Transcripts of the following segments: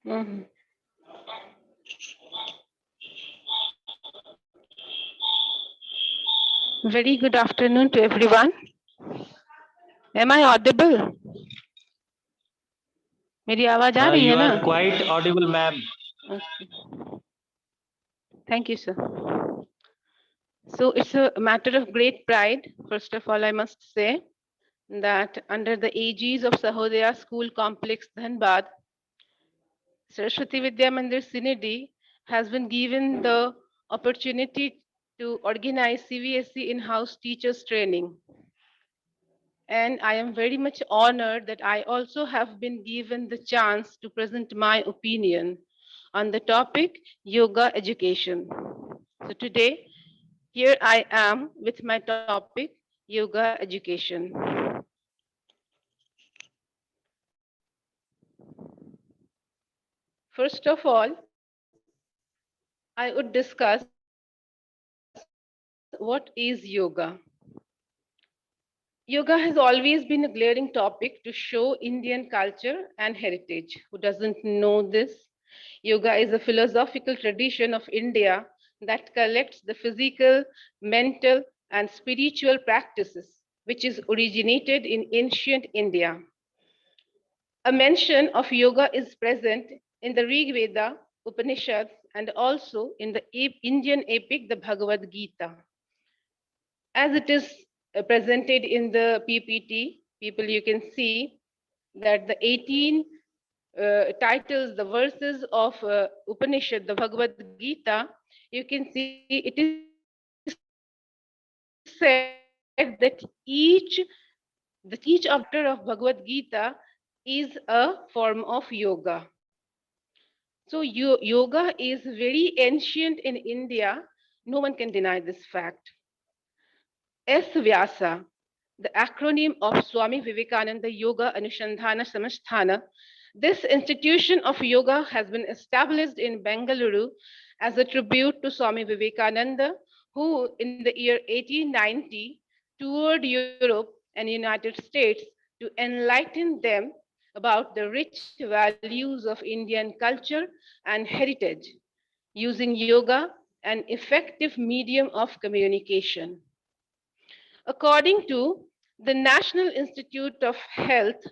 Mhm. Very good afternoon to everyone. Am I audible? मेरी आवाज आ रही है You ना? are quite audible, ma'am. Okay. Thank you, sir. So it's a matter of great pride. First of all, I must say that under the aegis of Sahodaya School Complex, Dhanbad, Saraswati Vidya Mandir Sinidi has been given the opportunity to organize CBSE in-house teachers training. And I am very much honored that I also have been given the chance to present my opinion on the topic yoga education. So today, here I am with my topic yoga education. First of all, I would discuss what is yoga. Yoga has always been a glaring topic to show Indian culture and heritage. Who doesn't know this? Yoga is a philosophical tradition of India that collects the physical, mental, and spiritual practices, which is originated in ancient India. A mention of yoga is present in the Rig Veda, Upanishads, and also in the Indian epic, the Bhagavad Gita. As it is presented in the PPT, people, you can see that the 18 titles, the verses of Upanishad, the Bhagavad Gita, you can see it is said that each chapter of Bhagavad Gita is a form of yoga. So yoga is very ancient in India. No one can deny this fact. S. Vyasa, the acronym of Swami Vivekananda Yoga Anushandhana Samastana. This institution of yoga has been established in Bengaluru as a tribute to Swami Vivekananda, who in the year 1890 toured Europe and United States to enlighten them about the rich values of Indian culture and heritage, using yoga, an effective medium of communication. According to the National Institute of Health,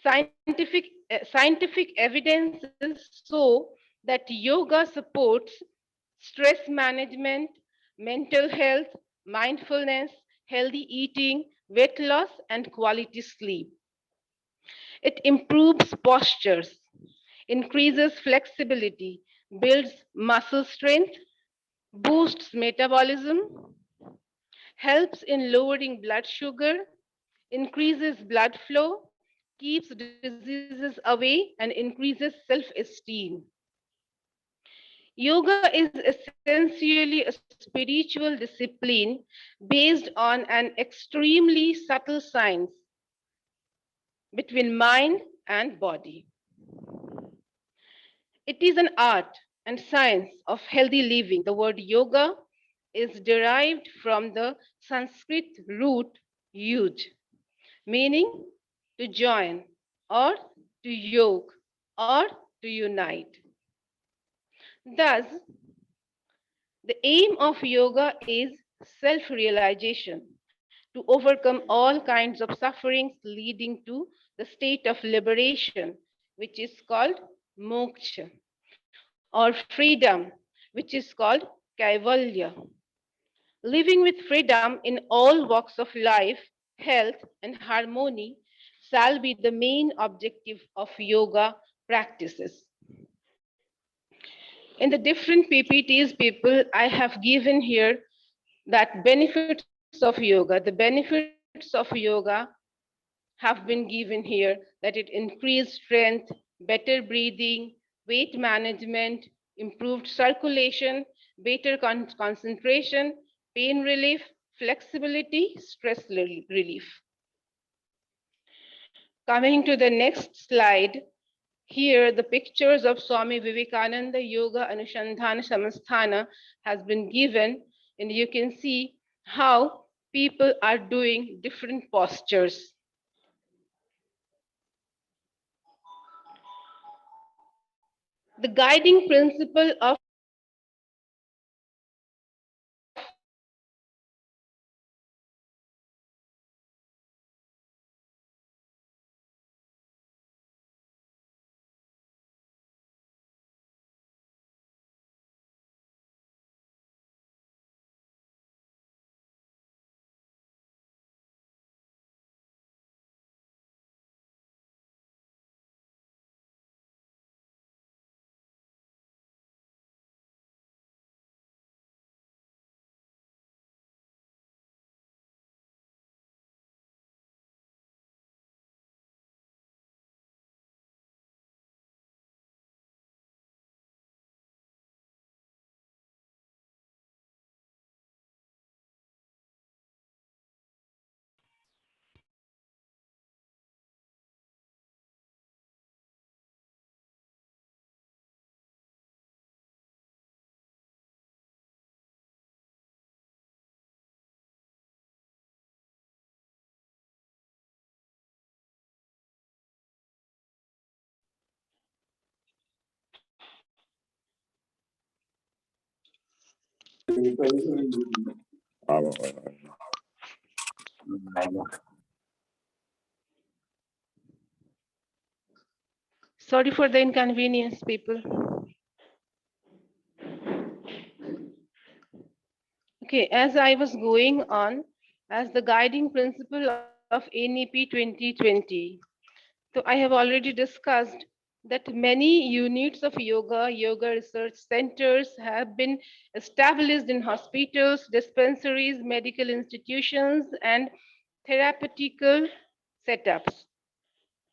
scientific evidences show that yoga supports stress management, mental health, mindfulness, healthy eating, weight loss, and quality sleep. It improves postures, increases flexibility, builds muscle strength, boosts metabolism, helps in lowering blood sugar, increases blood flow, keeps diseases away, and increases self esteem. Yoga is essentially a spiritual discipline based on an extremely subtle science between mind and body. It is an art and science of healthy living. The word yoga is derived from the Sanskrit root yuj, meaning to join or to yoke or to unite. Thus, the aim of yoga is self realization to overcome all kinds of sufferings leading to the state of liberation, which is called moksha, or freedom, which is called kaivalya. Living with freedom in all walks of life, health, and harmony shall be the main objective of yoga practices. In the different PPTs, people, I have given here that benefits of yoga. The benefits of yoga have been given here that it increased strength, better breathing, weight management, improved circulation, better concentration, pain relief, flexibility, stress relief. Coming to the next slide, here the pictures of Swami Vivekananda Yoga Anushandhana Samasthana has been given, and you can see how people are doing different postures. The guiding principle of sorry for the inconvenience, people. Okay, as I was going on, as the guiding principle of NEP 2020. So I have already discussed that many units of yoga research centers have been established in hospitals, dispensaries, medical institutions, and therapeutical setups.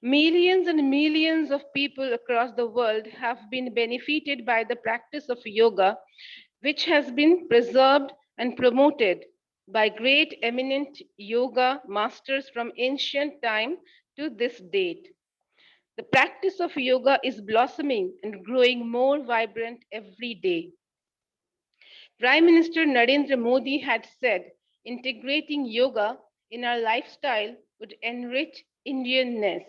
Millions and millions of people across the world have been benefited by the practice of yoga, which has been preserved and promoted by great eminent yoga masters from ancient time to this date. The practice of yoga is blossoming and growing more vibrant every day. Prime Minister Narendra Modi had said integrating yoga in our lifestyle would enrich Indianness.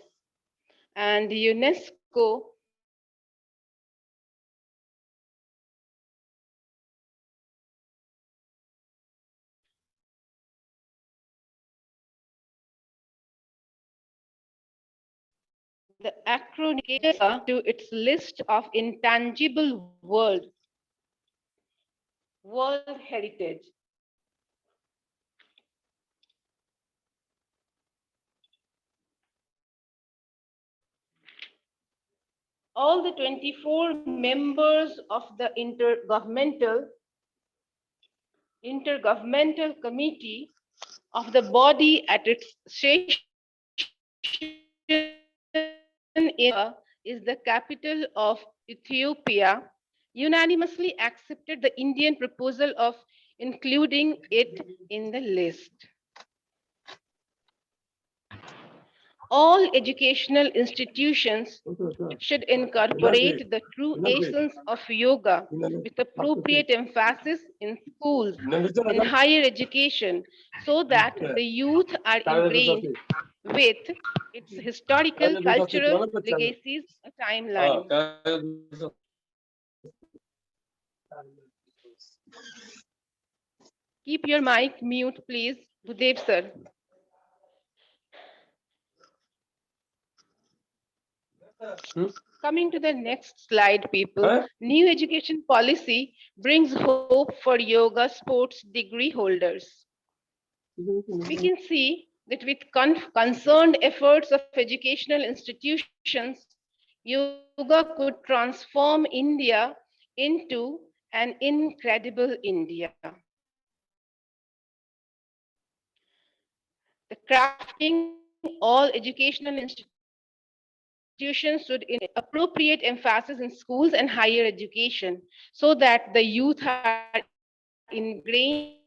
And UNESCO has declared yoga as a world heritage site. The acronym to its list of intangible world heritage. All the 24 members of the intergovernmental committee of the body at its session in is the capital of Ethiopia, unanimously accepted the Indian proposal of including it in the list. All educational institutions should incorporate the true essence of yoga with appropriate emphasis in schools and higher education so that the youth are ingrained with its historical, cultural legacies, timeline. Keep your mic mute, please, Budev sir. Coming to the next slide, people. New education policy brings hope for yoga sports degree holders. We can see that with concerned efforts of educational institutions, yoga could transform India into an incredible India. The crafting all educational institutions should appropriate emphasis in schools and higher education so that the youth are ingrained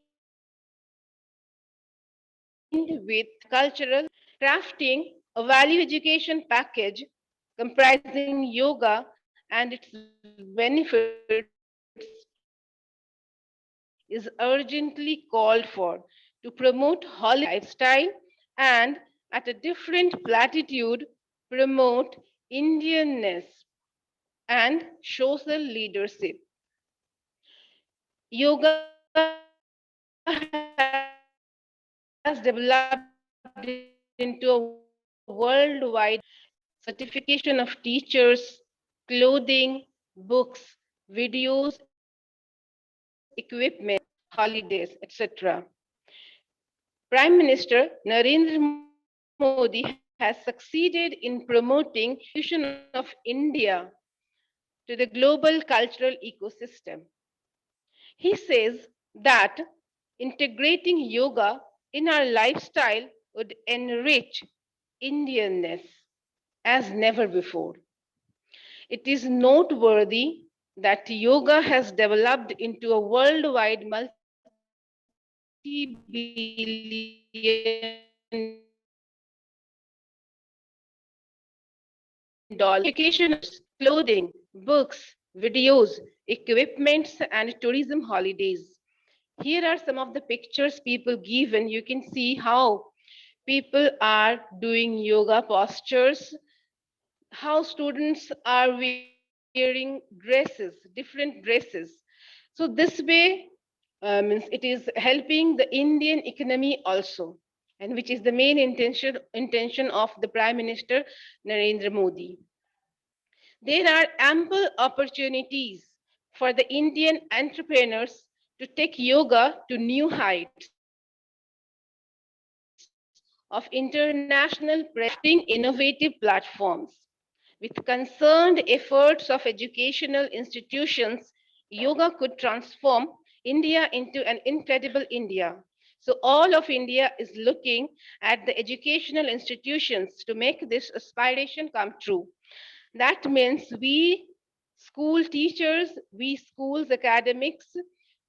with cultural legacies, timeline, crafting a value education package comprising yoga and its benefits is urgently called for to promote holistic lifestyle and at a different platitude promote Indianness. and social leadership. Yoga has developed into a worldwide certification of teachers, clothing, books, videos, equipment, holidays, etc. Prime Minister Narendra Modi has succeeded in promoting contribution of India to the global cultural ecosystem. He says that integrating yoga in our lifestyle would enrich Indianness as never before. It is noteworthy that yoga has developed into a worldwide multi-billion dollar clothing, books, videos, equipments, and tourism holidays. Here are some of the pictures people given. You can see how people are doing yoga postures, how students are wearing dresses, different dresses. So this way, means it is helping the Indian economy also, and which is the main intention of the Prime Minister Narendra Modi. There are ample opportunities for the Indian entrepreneurs to take yoga to new heights of international prestige crafting innovative platforms. With concerned efforts of educational institutions, yoga could transform India into an incredible India. So, all of India is looking at the educational institutions to make this aspiration come true. That means we school teachers, we schools academics,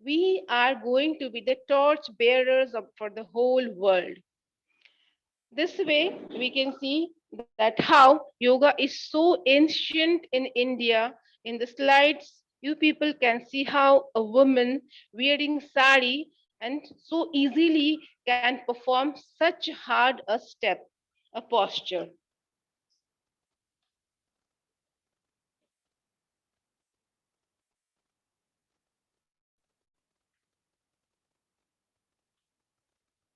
we are going to be the torch bearers for the whole world. This way, we can see that how yoga is so ancient in India. In the slides, you people can see how a woman wearing sari and so easily can perform such hard a step, a posture.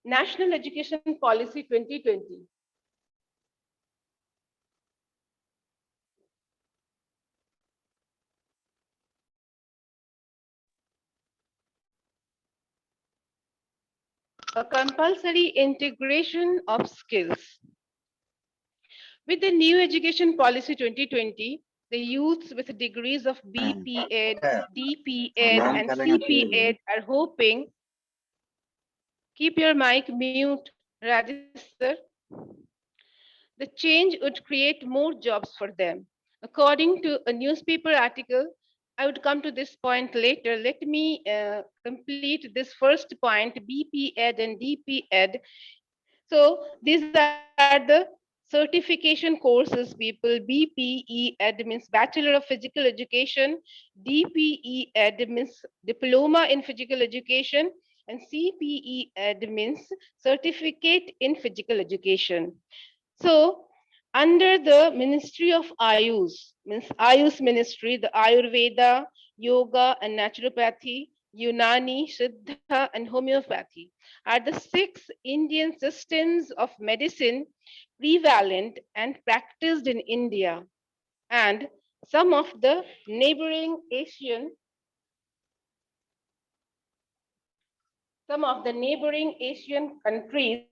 National Education Policy 2020. A compulsory integration of skills. With the new Education Policy 2020, the youths with degrees of BP Ed, DP Ed, and CP Ed are hoping. Keep your mic mute, Rajesh sir. The change would create more jobs for them. According to a newspaper article, I would come to this point later. Let me complete this first point BP Ed and DP Ed. So these are the certification courses, people. BPE Ed means Bachelor of Physical Education, DPE Ed means Diploma in Physical Education, and CPE Ed means Certificate in Physical Education. So, under the Ministry of Ayush, means Ayush Ministry, the Ayurveda, Yoga, and Naturopathy, Unani, Siddha, and Homeopathy are the six Indian systems of medicine prevalent and practiced in India, and some of the neighboring Asian countries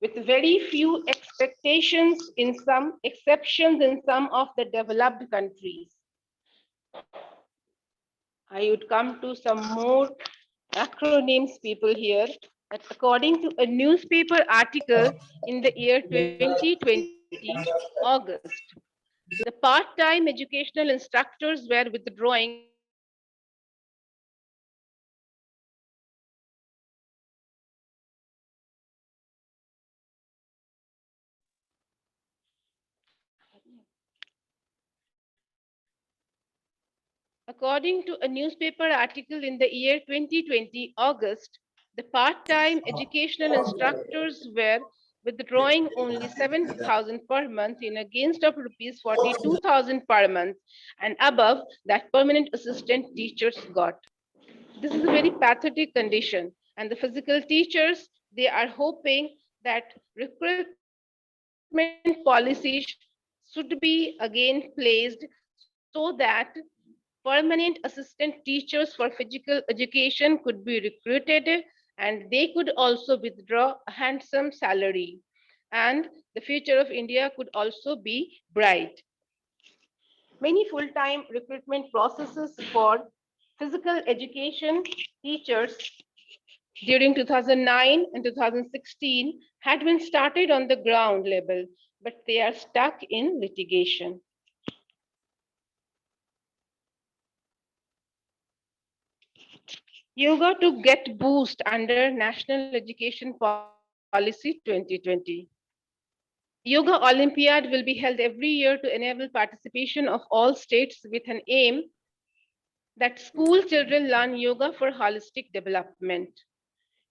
with very few expectations in some exceptions in some of the developed countries. I would come to some more acronyms people here. That according to a newspaper article in the year 2020 August, the part-time educational instructors were withdrawing from the Indian education system due to rising competition and rising According to a newspaper article in the year 2020 August, the part-time educational instructors were withdrawing only 70,000 per month in against of rupees 42,000 per month and above that permanent assistant teachers got. This is a very pathetic condition, and the physical teachers, they are hoping that recruitment policies should be again placed so that permanent assistant teachers for physical education could be recruited and they could also withdraw a handsome salary, and the future of India could also be bright. Many full-time recruitment processes for physical education teachers during 2009 and 2016 had been started on the ground level, but they are stuck in litigation. Yoga to get boost under National Education Policy 2020. Yoga Olympiad will be held every year to enable participation of all states with an aim that school children learn yoga for holistic development.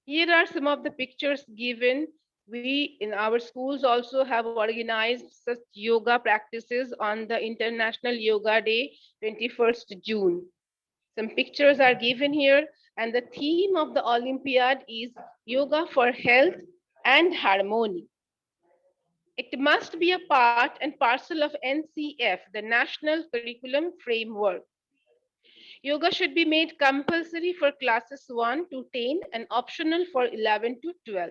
Here are some of the pictures given. We in our schools also have organized such yoga practices on the International Yoga Day, 21st June. Some pictures are given here, and the theme of the Olympiad is Yoga for Health and Harmony. It must be a part and parcel of NCF, the National Curriculum Framework. Yoga should be made compulsory for classes 1 to 10 and optional for 11 to 12.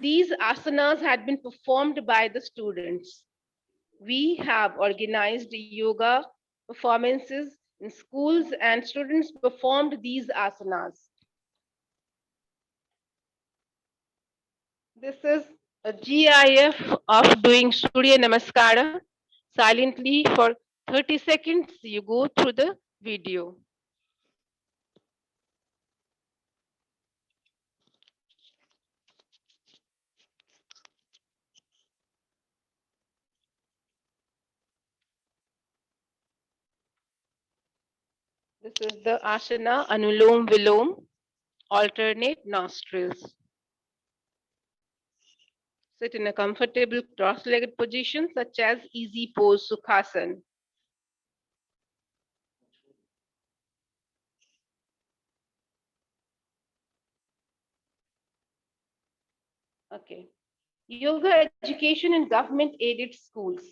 These asanas had been performed by the students. We have organized yoga performances in schools and students performed these asanas. This is a GIF of doing Surya Namaskara silently for 30 seconds. You go through the video. This is the asana Anulom Vilom, alternate nostrils. Sit in a comfortable cross-legged position such as easy pose Sukhasana. Okay. Yoga education in government-aided schools.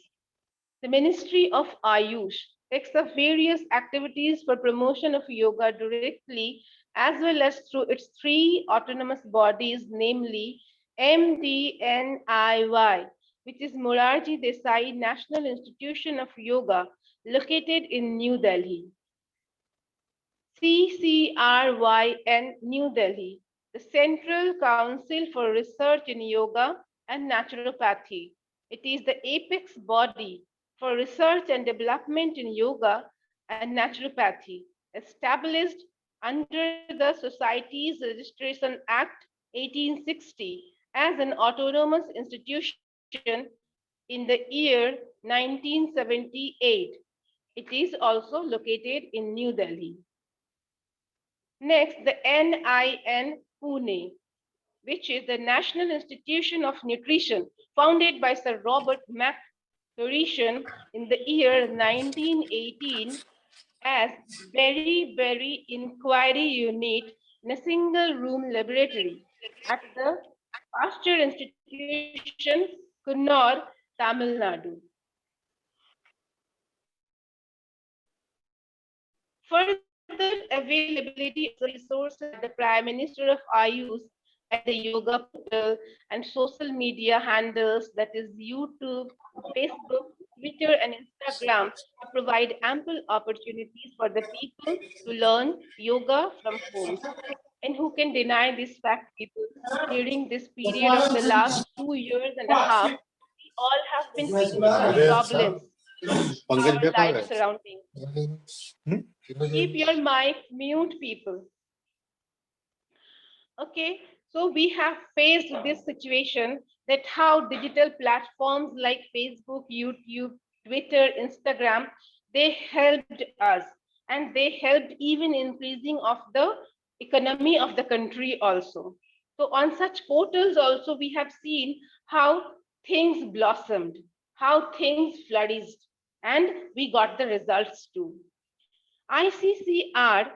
The Ministry of Ayush takes up various activities for promotion of yoga directly as well as through its three autonomous bodies, namely MDNIY, which is Morarji Desai National Institution of Yoga, located in New Delhi. CCRYN New Delhi, the Central Council for Research in Yoga and Naturopathy. It is the apex body for research and development in yoga and naturopathy, established under the Societies Registration Act 1860 as an autonomous institution in the year 1978. It is also located in New Delhi. Next, the NIN Pune, which is the National Institution of Nutrition, founded by Sir Robert McCurry in the year 1918 as very inquiry unit in a single room laboratory at the Pasteur Institution, Cunnar, Tamil Nadu. Further availability of the resources at the Prime Minister of Ayush, like the yoga portal and social media handles that is YouTube, Facebook, Twitter, and Instagram to provide ample opportunities for the people to learn yoga from home. And who can deny this fact, people? During this period of the last 2 years and a half, we all have been facing problems in our life surroundings. Keep your mic mute, people. Okay, so we have faced this situation that how digital platforms like Facebook, YouTube, Twitter, Instagram, they helped us and they helped even increasing of the economy of the country also. So on such portals also we have seen how things blossomed, how things flourished, and we got the results too. ICCR,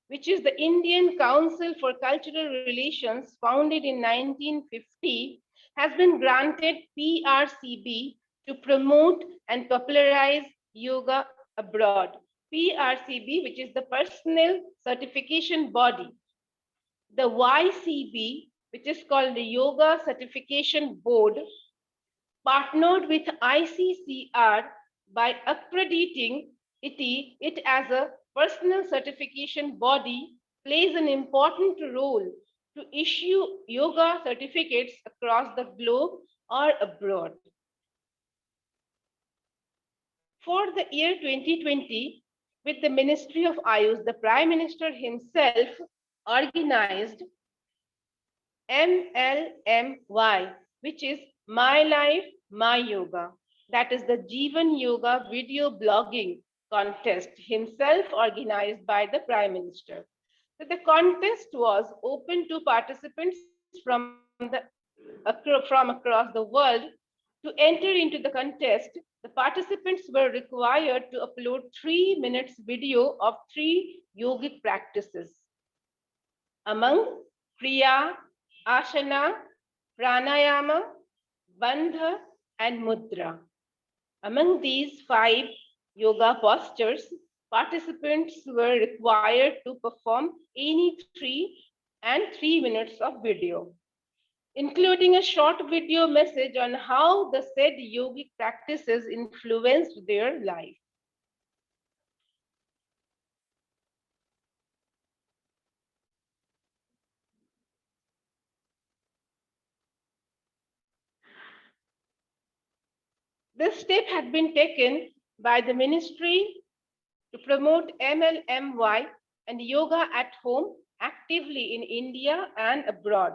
which is the Indian Council for Cultural Relations, founded in 1950, has been granted PRCB to promote and popularize yoga abroad. PRCB, which is the Personal Certification Body. The YCB, which is called the Yoga Certification Board, partnered with ICCR by accrediting it as a personal certification body, plays an important role to issue yoga certificates across the globe or abroad. For the year 2020, with the Ministry of Ayush, the Prime Minister himself organized MLMY, which is My Life, My Yoga. That is the Jeevan Yoga video blogging contest, himself organized by the Prime Minister. So the contest was open to participants from across the world. To enter into the contest, the participants were required to upload 3 minutes video of three yogic practices. Among Kriya, Asana, Pranayama, Bandha, and Mudra. Among these five yoga postures, participants were required to perform any three and 3 minutes of video, including a short video message on how the said yogic practices influenced their life. This step had been taken by the ministry to promote MLMY and yoga at home actively in India and abroad.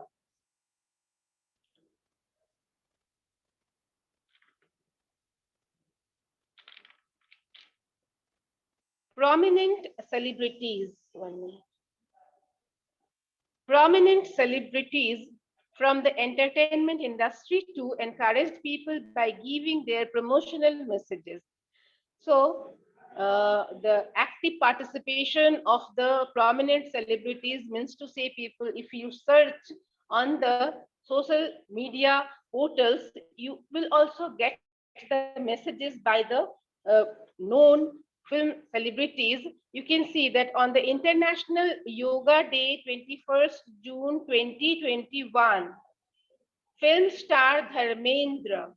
Prominent celebrities, prominent celebrities from the entertainment industry too encouraged people by giving their promotional messages. So, the active participation of the prominent celebrities means to say, people, if you search on the social media portals, you will also get the messages by the known film celebrities. You can see that on the International Yoga Day, 21st June 2021, film star Dharmendra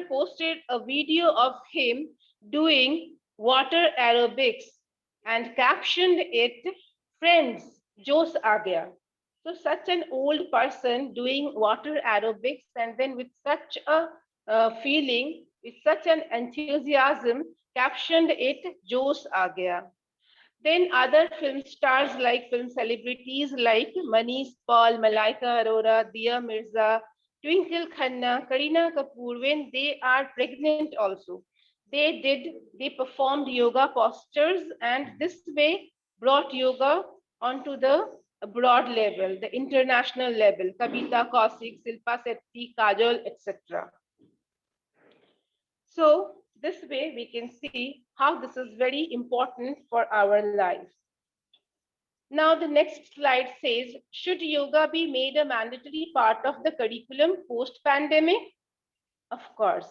posted a video of him doing water aerobics and captioned it, Friends, Jos aa gaya. So, such an old person doing water aerobics and then with such a feeling, with such an enthusiasm, captioned it, Jos aa gaya. Then other film stars like film celebrities like Manish Paul, Malaika Arora, Dia Mirza, Twinkle Khanna, Kareena Kapoor, when they are pregnant also, they performed yoga postures and this way brought yoga onto the broad level, the international level. Kabita Kaushik, Silpa Sethi, Kajol, etc. So this way we can see how this is very important for our lives. Now the next slide says, should yoga be made a mandatory part of the curriculum post-pandemic? Of course,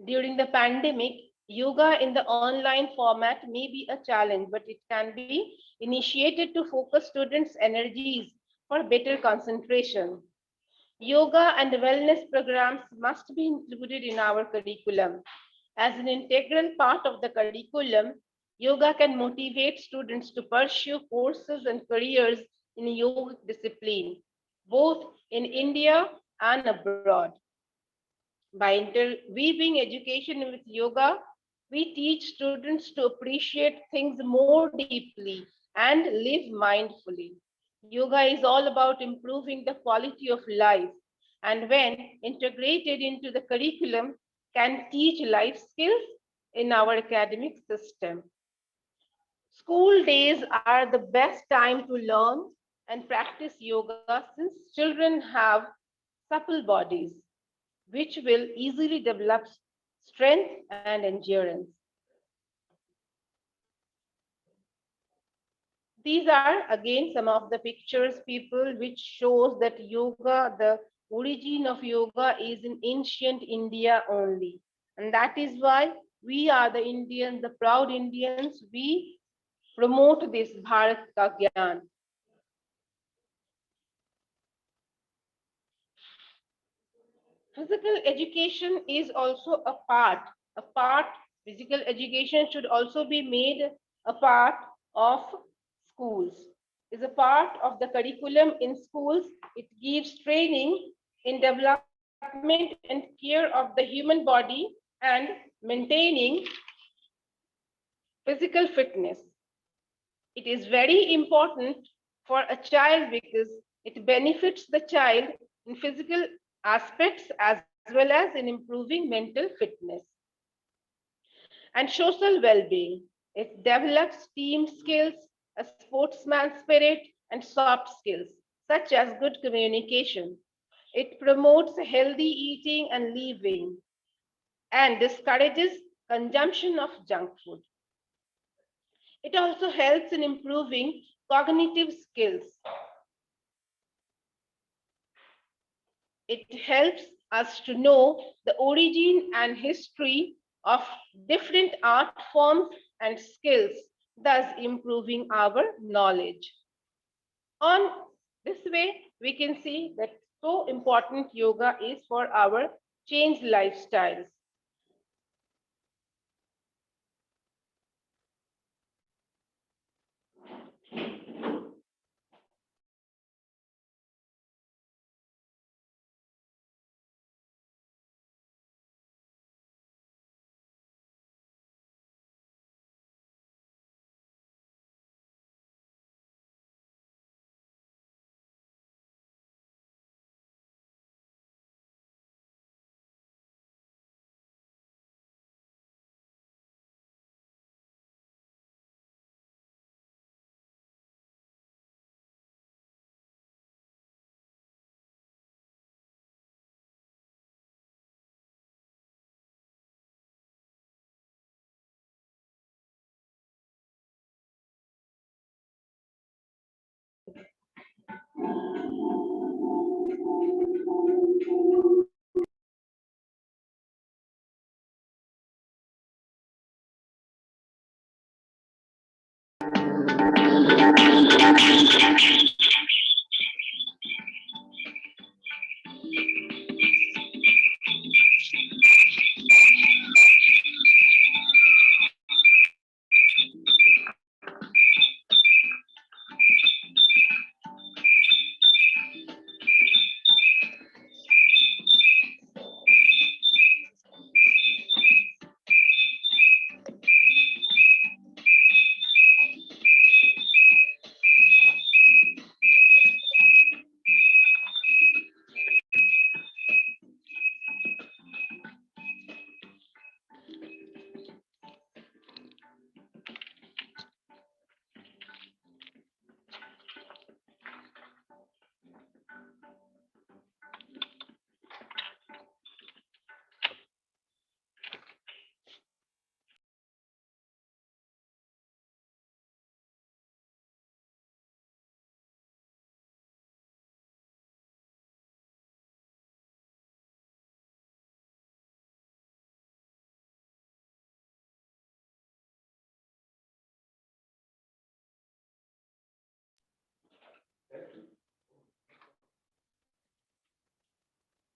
during the pandemic, yoga in the online format may be a challenge, but it can be initiated to focus students' energies for better concentration. Yoga and wellness programs must be included in our curriculum. As an integral part of the curriculum, yoga can motivate students to pursue courses and careers in yoga discipline, both in India and abroad. By interweaving education with yoga, we teach students to appreciate things more deeply and live mindfully. Yoga is all about improving the quality of life, and when integrated into the curriculum, can teach life skills in our academic system. School days are the best time to learn. and practice yoga since children have supple bodies, which will easily develop strength and endurance. These are again some of the pictures, people, which shows that yoga, the origin of yoga is in ancient India only. And that is why we are the Indians, the proud Indians, we promote this Bharat ka Gyan. Physical education is also a part, physical education should also be made a part of schools, is a part of the curriculum in schools. It gives training in development and care of the human body and maintaining physical fitness. It is very important for a child because it benefits the child in physical aspects as well as in improving mental fitness and social well-being. It develops team skills, a sportsman spirit, and soft skills such as good communication. It promotes healthy eating and living and discourages consumption of junk food. It also helps in improving cognitive skills. It helps us to know the origin and history of different art forms and skills, thus improving our knowledge. On this way, we can see that so important yoga is for our changed lifestyles.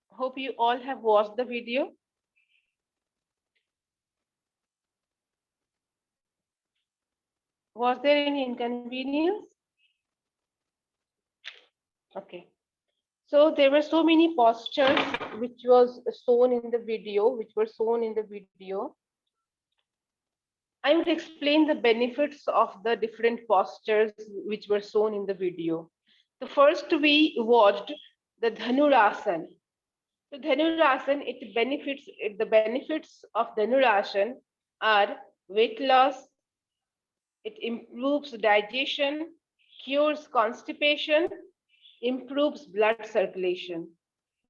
Hope you all have watched the video. Was there any inconvenience? Okay. So there were so many postures which was shown in the video, which were shown in the video. I would explain the benefits of the different postures which were shown in the video. The first we watched the Dhanurasana. The Dhanurasana, the benefits of Dhanurasana are weight loss, it improves digestion, cures constipation, improves blood circulation.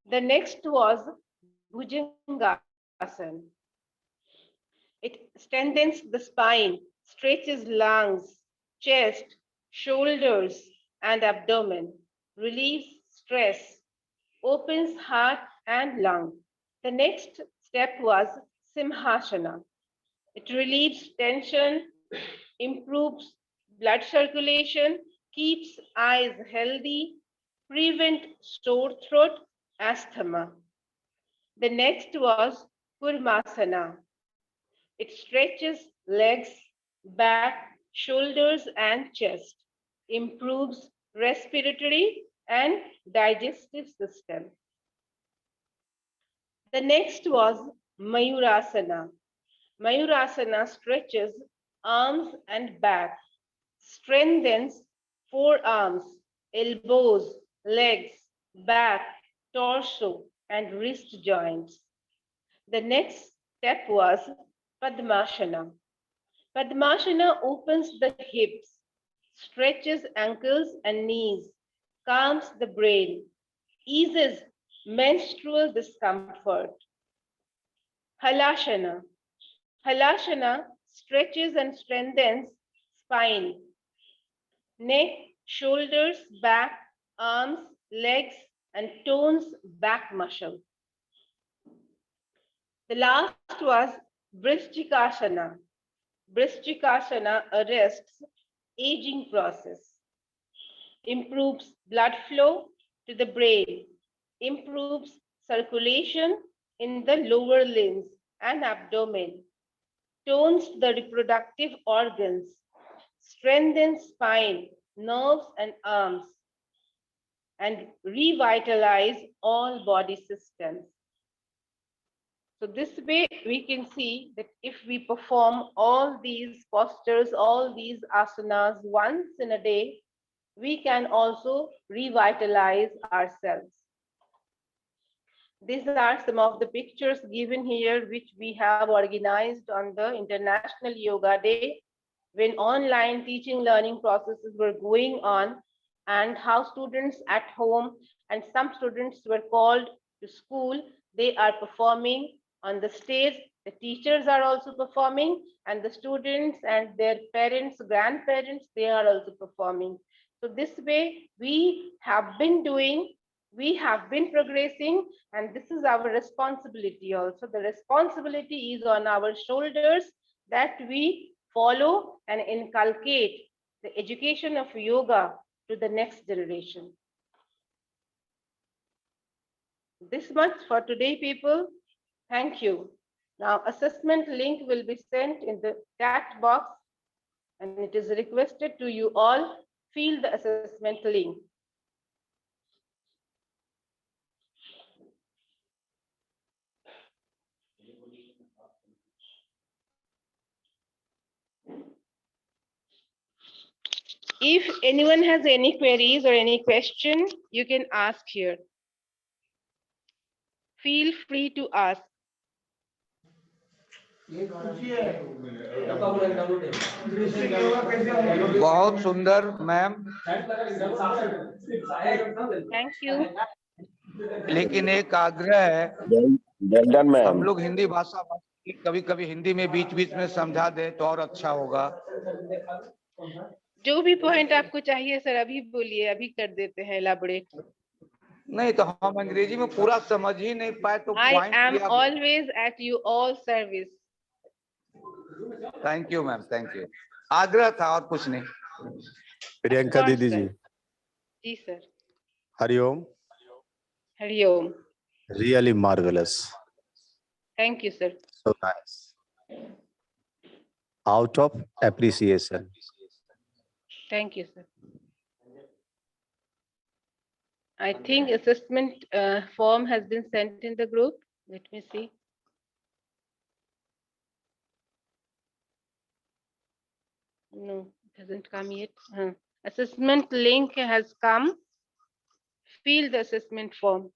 The next was Bhujangasana. It strengthens the spine, stretches lungs, chest, shoulders, and abdomen, relieves stress, opens heart and lung. The next step was Simhasana. It relieves tension, improves blood circulation, keeps eyes healthy, prevent sore throat, asthma. The next was Kurmasana. It stretches legs, back, shoulders, and chest, improves respiratory and digestive system. The next was Mayurasana. Mayurasana stretches arms and back, strengthens forearms, elbows, legs, back, torso, and wrist joints. The next step was Padmasana. Padmasana opens the hips, stretches ankles and knees, calms the brain, eases menstrual discomfort. Halashana. Halashana stretches and strengthens spine, neck, shoulders, back, arms, legs, and tones back muscle. The last was Vrishchikasana. Vrishchikasana arrests aging process, improves blood flow to the brain, improves circulation in the lower limbs and abdomen, tones the reproductive organs, strengthens spine, nerves, and arms, and revitalize all body systems. So this way we can see that if we perform all these postures, all these asanas once in a day, we can also revitalize ourselves. These are some of the pictures given here, which we have organized on the International Yoga Day, when online teaching learning processes were going on, and how students at home and some students were called to school. They are performing on the stage. The teachers are also performing, and the students and their parents, grandparents, they are also performing. So this way we have been doing, we have been progressing, and this is our responsibility also. The responsibility is on our shoulders that we follow and inculcate the education of yoga to the next generation. This much for today, people. Thank you. Now, assessment link will be sent in the chat box, and it is requested to you all fill the assessment link. If anyone has any queries or any question, you can ask here. Feel free to ask. बहुत सुंदर ma'am. Thank you. लेकिन एक आग्रह है, हम लोग हिंदी भाषा कभी कभी हिंदी में बीच बीच में समझा दे तो और अच्छा होगा। जो भी पॉइंट आपको चाहिए सर अभी बोलिए, अभी कर देते हैं एलाबोरेट। नहीं तो हम अंग्रेजी में पूरा समझ ही नहीं पाए तो I am always at you all service. Thank you ma'am, thank you. आग्रह था और कुछ नहीं। प्रियंका दीदी जी। जी sir. Hariom. Hariom. Really marvelous. Thank you sir. So nice. Out of appreciation. Thank you sir. I think assessment form has been sent in the group. Let me see. No, it hasn't come yet. Assessment link has come. Fill the assessment form.